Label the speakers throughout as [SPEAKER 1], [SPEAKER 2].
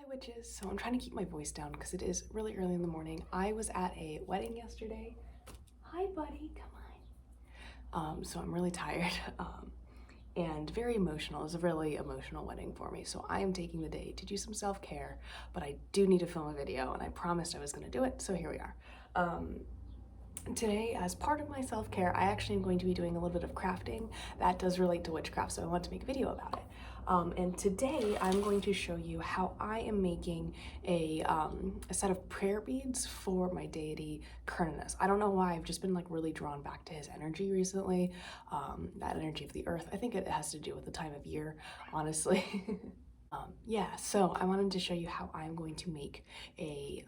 [SPEAKER 1] witches. So I'm trying to keep my voice down because it is really early in the morning. I was at a wedding yesterday. Hi buddy, come on. So I'm really tired and very emotional. It was a really emotional wedding for me. So I am taking the day to do some self-care, but I do need to film a video and I promised I was gonna do it, so here we are. Today, as part of my self-care, I actually am going to be doing a little bit of crafting that does relate to witchcraft, so I want to make a video about it. And today I'm going to show you how I am making a set of prayer beads for my deity Cernunnos. I don't know why, I've just been like really drawn back to his energy recently, that energy of the earth. I think it has to do with the time of year, honestly. Yeah, so I wanted to show you how I'm going to make a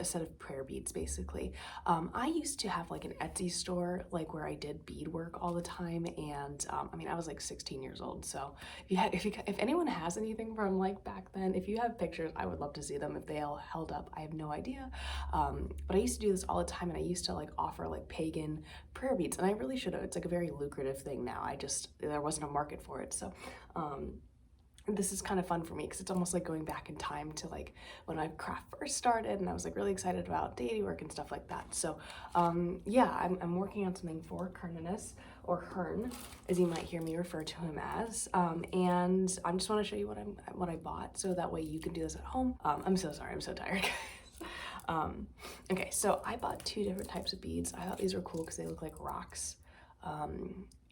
[SPEAKER 1] set of prayer beads basically. I used to have like an Etsy store like where I did beadwork all the time, and I mean I was like 16 years old, so if anyone has anything from like back then, if you have pictures, I would love to see them if they all held up. I have no idea, but I used to do this all the time, and I used to like offer like pagan prayer beads, and I really should have. It's like a very lucrative thing now. There wasn't a market for it, so this is kind of fun for me because it's almost like going back in time to like when my craft first started, and I was like really excited about deity work and stuff like that. So yeah, I'm working on something for Cernunnos, or Hern as you might hear me refer to him as, and I just want to show you what I bought so that way you can do this at home. I'm so sorry, I'm so tired, guys. Okay, so I bought two different types of beads. I thought these were cool because they look like rocks.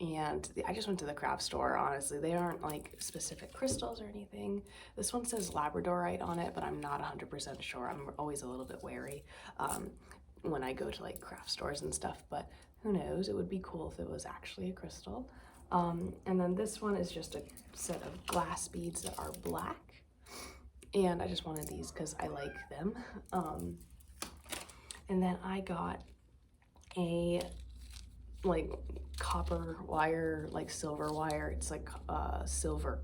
[SPEAKER 1] And I just went to the craft store, honestly. They aren't like specific crystals or anything. This one says labradorite on it, but I'm not 100% sure. I'm always a little bit wary when I go to like craft stores and stuff, but who knows? It would be cool if it was actually a crystal. And then this one is just a set of glass beads that are black, and I just wanted these because I like them. And then I got a like copper wire, like silver wire. It's like silver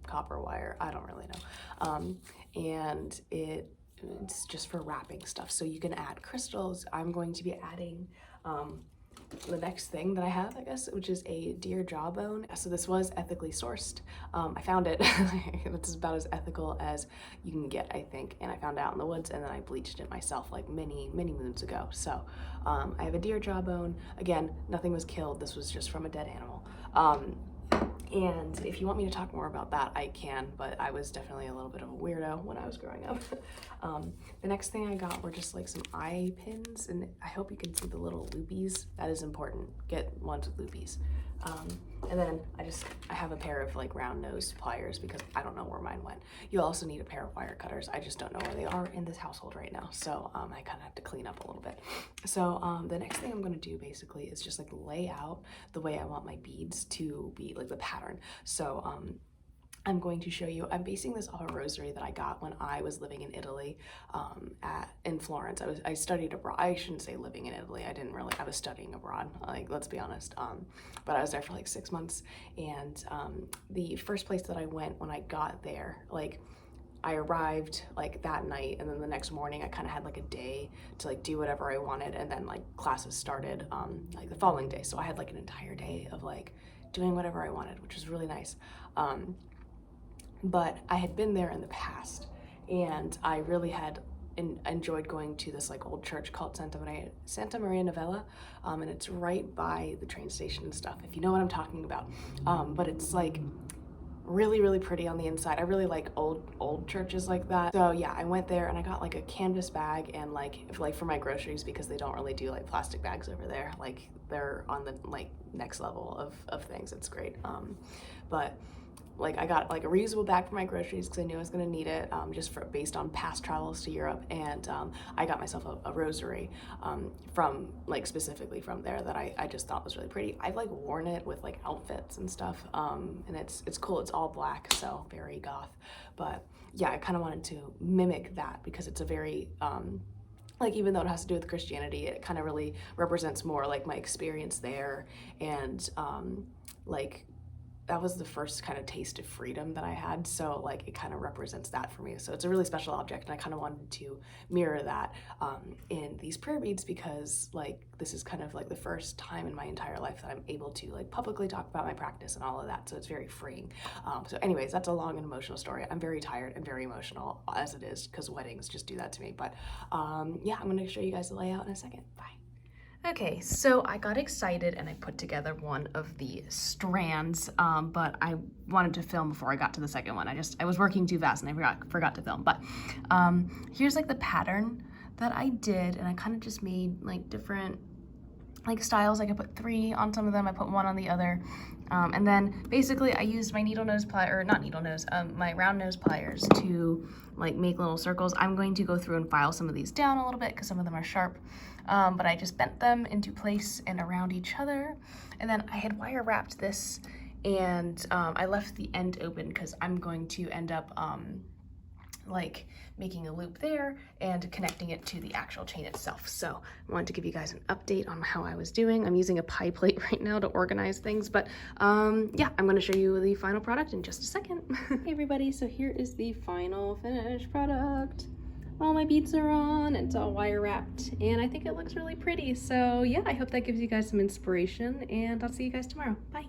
[SPEAKER 1] copper wire, I don't really know, and it's just for wrapping stuff, so you can add crystals. I'm going to be adding the next thing that I have, I guess, which is a deer jawbone. So this was ethically sourced. I found it. It's about as ethical as you can get, I think, and I found it out in the woods, and then I bleached it myself like many moons ago. So I have a deer jawbone. Again, nothing was killed. This was just from a dead animal. And if you want me to talk more about that, I can, but I was definitely a little bit of a weirdo when I was growing up. The next thing I got were just like some eye pins, and I hope you can see the little loopies. That is important. Get ones with loopies. And then I have a pair of like round nose pliers because I don't know where mine went. You'll also need a pair of wire cutters. I just don't know where they are in this household right now, so I kind of have to clean up a little bit. So the next thing I'm going to do basically is just like lay out the way I want my beads to be, like the pattern. So I'm going to show you, I'm basing this off a rosary that I got when I was living in Italy, in Florence. I studied abroad. I shouldn't say living in Italy. I was studying abroad, like, let's be honest. But I was there for like 6 months, and the first place that I went when I got there, like, I arrived like that night, and then the next morning I kind of had like a day to like do whatever I wanted, and then like classes started like the following day. So I had like an entire day of like doing whatever I wanted, which was really nice. But I had been there in the past, and I really had enjoyed going to this like old church called Santa Maria Novella, and it's right by the train station and stuff, if you know what I'm talking about. But it's like really pretty on the inside. I really like old churches like that. So yeah, I went there and I got like a canvas bag, and like for my groceries, because they don't really do like plastic bags over there. Like they're on the like next level of things. It's great. But like I got like a reusable bag for my groceries because I knew I was going to need it, based on past travels to Europe, and I got myself a rosary from like specifically from there that I just thought was really pretty. I've like worn it with like outfits and stuff, and it's cool. It's all black, so very goth. But yeah, I kind of wanted to mimic that because it's a very like, even though it has to do with Christianity, it kind of really represents more like my experience there, and like that was the first kind of taste of freedom that I had, so like it kind of represents that for me. So it's a really special object, and I kind of wanted to mirror that in these prayer beads, because like this is kind of like the first time in my entire life that I'm able to like publicly talk about my practice and all of that, so it's very freeing. So anyways, that's a long and emotional story. I'm very tired and very emotional as it is, because weddings just do that to me. But yeah, I'm gonna show you guys the layout in a second. Bye. Okay, so I got excited and I put together one of the strands, but I wanted to film before I got to the second one. I was working too fast and I forgot to film. But here's like the pattern that I did, and I kind of just made like different like styles. Like I put 3 on some of them, I put 1 on the other, and then basically I used my needle nose plier, or not needle nose, my round nose pliers to like make little circles. I'm going to go through and file some of these down a little bit because some of them are sharp, but I just bent them into place and around each other. And then I had wire wrapped this, and I left the end open because I'm going to end up like making a loop there and connecting it to the actual chain itself. So I wanted to give you guys an update on how I was doing. I'm using a pie plate right now to organize things, but yeah, I'm going to show you the final product in just a second. Hey everybody, so here is the final finished product. All my beads are on, it's all wire wrapped, and I think it looks really pretty. So yeah, I hope that gives you guys some inspiration, and I'll see you guys tomorrow. Bye.